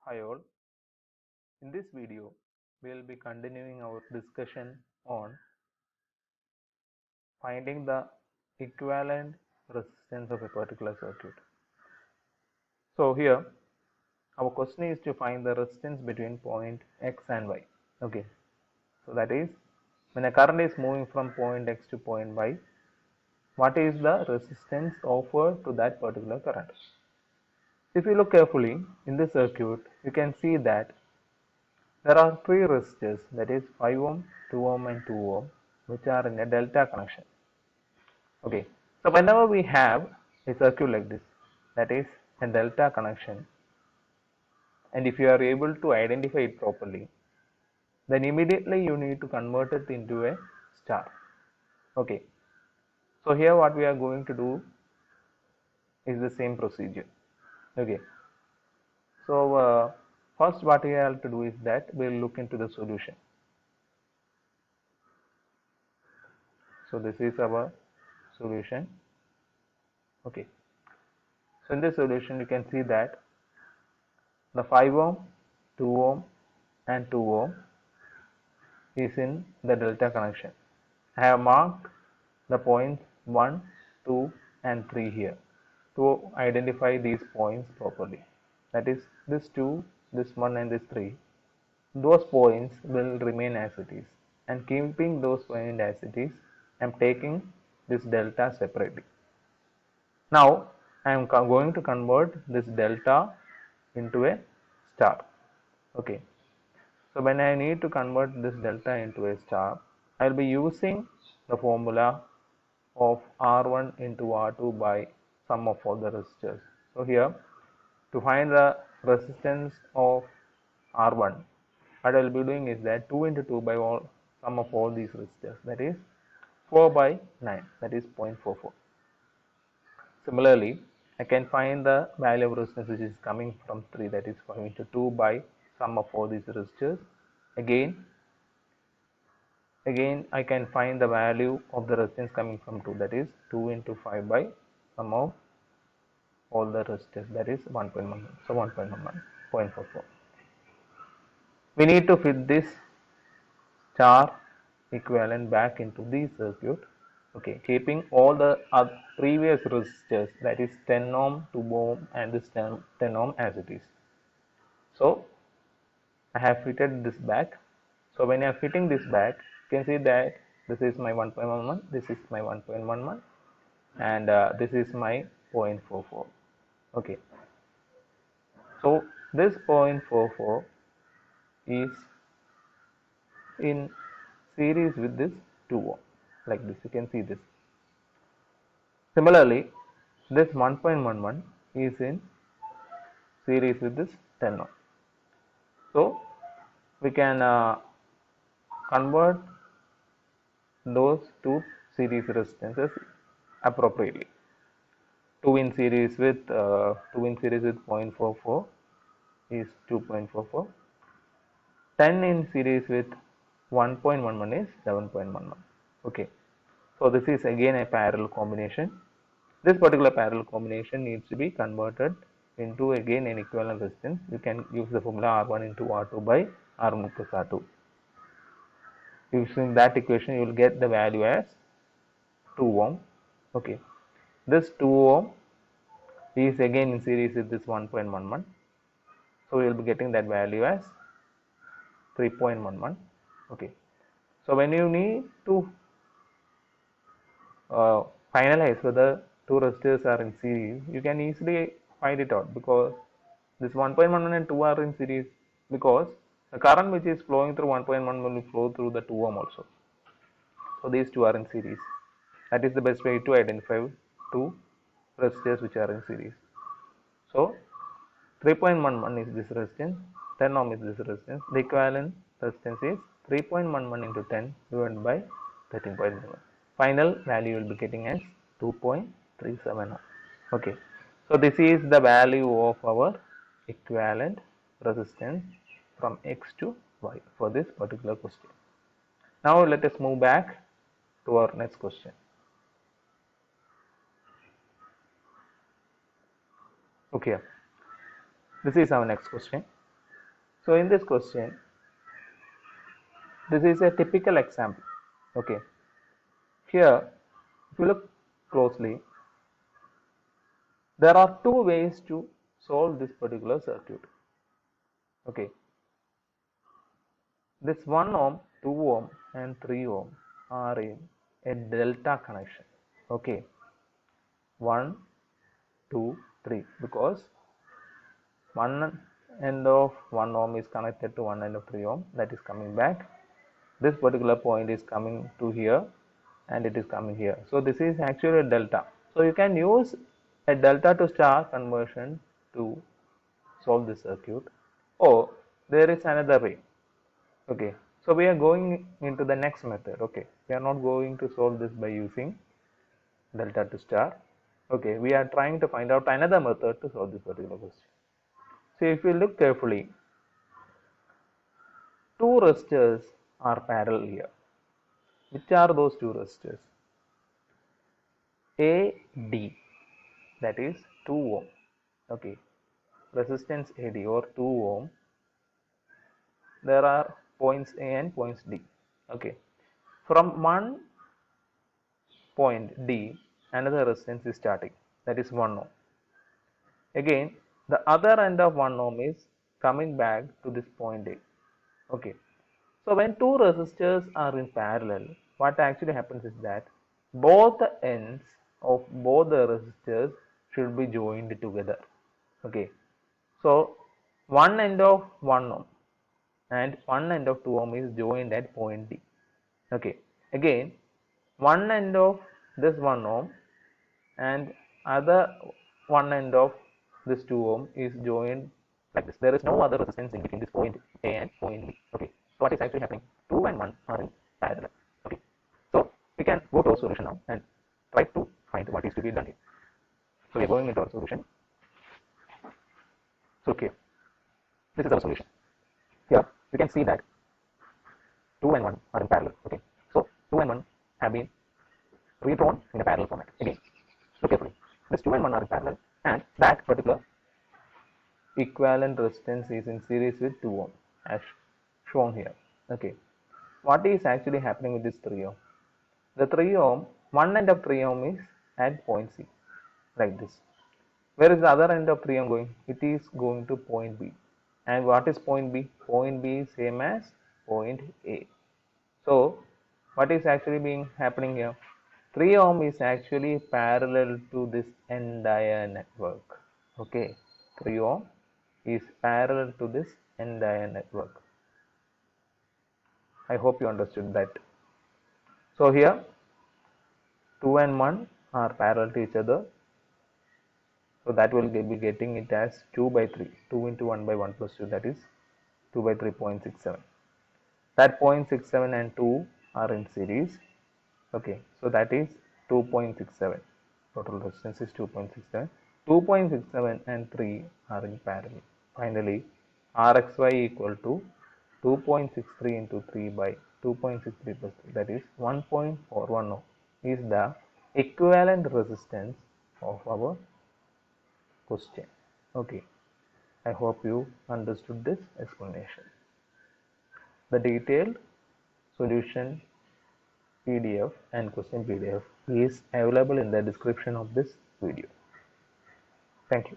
Hi all, in this video we will be continuing our discussion on finding the equivalent resistance of a particular circuit. So here our question is to find the resistance between point X and Y. Okay, so that is when a current is moving from point X to point Y, what is the resistance offered to that particular current? If you look carefully in this circuit, you can see that there are three resistors, that is 5 ohm, 2 ohm and 2 ohm, which are in a delta connection. Okay, so whenever we have a circuit like this, that is a delta connection, and if you are able to identify it properly, then immediately you need to convert it into a star. Okay, so here what we are going to do is the same procedure. Okay, so first what we have to do is that we will look into the solution. So this is our solution. Okay, so in this solution you can see that the 5 ohm, 2 ohm and 2 ohm is in the delta connection. I have marked the points 1, 2 and 3 here to identify these points properly. That is this 2, this 1 and this 3. Those points will remain as it is, and keeping those points as it is, I am taking this delta separately. Now I am going to convert this delta into a star. Okay, so when I need to convert this delta into a star, I will be using the formula of R1 into R2 by sum of all the resistors. So here to find the resistance of R1, what I will be doing is that 2 into 2 by all sum of all these resistors, that is 4 by 9, that is 0.44. Similarly, I can find the value of resistance which is coming from 3, that is 5 into 2 by sum of all these resistors. Again I can find the value of the resistance coming from 2, that is 2 into 5 by sum of all the resistors, that is 1.11. So 1.11, 0.44. We need to fit this star equivalent back into the circuit. Okay, keeping all the previous resistors, that is 10 ohm, 2 ohm and this 10 ohm as it is. So I have fitted this back. So when I am fitting this back, you can see that this is my 1.11, this is my 1.11 and this is my 0.44. Okay, so this 0.44 is in series with this 2 ohm, like this, you can see this. Similarly, this 1.11 is in series with this 10 ohm. So we can convert those two series resistances appropriately. 2 in series with 0.44 is 2.44. 10 in series with 1.11 is 11.11. Okay, so this is again a parallel combination. This particular parallel combination needs to be converted into again an equivalent resistance. You can use the formula R1 into R2 by R1 plus R2. Using that equation, you will get the value as 2 ohm. Okay, this 2 ohm is again in series with this 1.11. So we will be getting that value as 3.11. Okay, so when you need to finalize whether two resistors are in series, you can easily find it out because this 1.11 and 2 are in series, because the current which is flowing through 1.1 will flow through the 2 ohm also. So these two are in series. That is the best way to identify two resistors which are in series. So 3.11 is this resistance, 10 ohm is this resistance. The equivalent resistance is 3.11 into 10 divided by 13.11. Final value you will be getting as 2.37 ohm. Okay, so this is the value of our equivalent resistance from X to Y for this particular question. Now let us move back to our next question. Okay, this is our next question. So in this question, this is a typical example. Okay, here if you look closely, there are two ways to solve this particular circuit. Okay, this 1 ohm, 2 ohm and 3 ohm are in a delta connection. Okay, 1, 2, 3, because one end of 1 ohm is connected to one end of 3 ohm, that is coming back. This particular point is coming to here and it is coming here. So this is actually a delta. So you can use a delta to star conversion to solve this circuit, or there is another way. Okay, so we are going into the next method. Okay, we are not going to solve this by using delta to star. Okay, we are trying to find out another method to solve this particular question. So if you look carefully, two resistors are parallel here. Which are those two resistors? AD, that is 2 ohm. Okay, resistance AD or 2 ohm. There are points A and points D. Okay, from one point D, another resistance is starting, that is 1 ohm. Again, the other end of 1 ohm is coming back to this point A. Okay, so when two resistors are in parallel, what actually happens is that both the ends of both the resistors should be joined together. Okay, so one end of 1 ohm and one end of 2 ohm is joined at point D. Okay, again one end of this 1 ohm and other one end of this 2 ohm is joined like this. There is no other resistance in between this point A and point B. Okay, so what is actually happening? 2 and 1 are in parallel. Okay, so we can go to our solution now and try to find what is to be done here. So we are going into our solution. So okay, this is our solution. Here you can see that 2 and 1 are in parallel. Okay, so 2 and 1 have been redrawn in a parallel format. Again, look carefully. This 2 and 1 are in parallel, and that particular equivalent resistance is in series with 2 ohm as shown here. Okay, what is actually happening with this 3 ohm? The 3 ohm, one end of 3 ohm is at point C, like this. Where is the other end of 3 ohm going? It is going to point B. And what is point B? Point B is same as point A. So what is actually being happening here? 3 ohm is actually parallel to this entire network. Okay, 3 ohm is parallel to this entire network. I hope you understood that. So here 2 and 1 are parallel to each other. So that will be getting it as 2 by 3. 2 into 1 by 1 plus 2, that is 2 by 3.67. That 0.67 and 2 are in series. Okay, so that is 2.67. Total resistance is 2.67. 2.67 and 3 are in parallel. Finally, Rxy equal to 2.63 into 3 by 2.63 plus 3, that is 1.41 ohm is the equivalent resistance of our question. Okay, I hope you understood this explanation. The detailed solution PDF and question PDF is available in the description of this video. Thank you.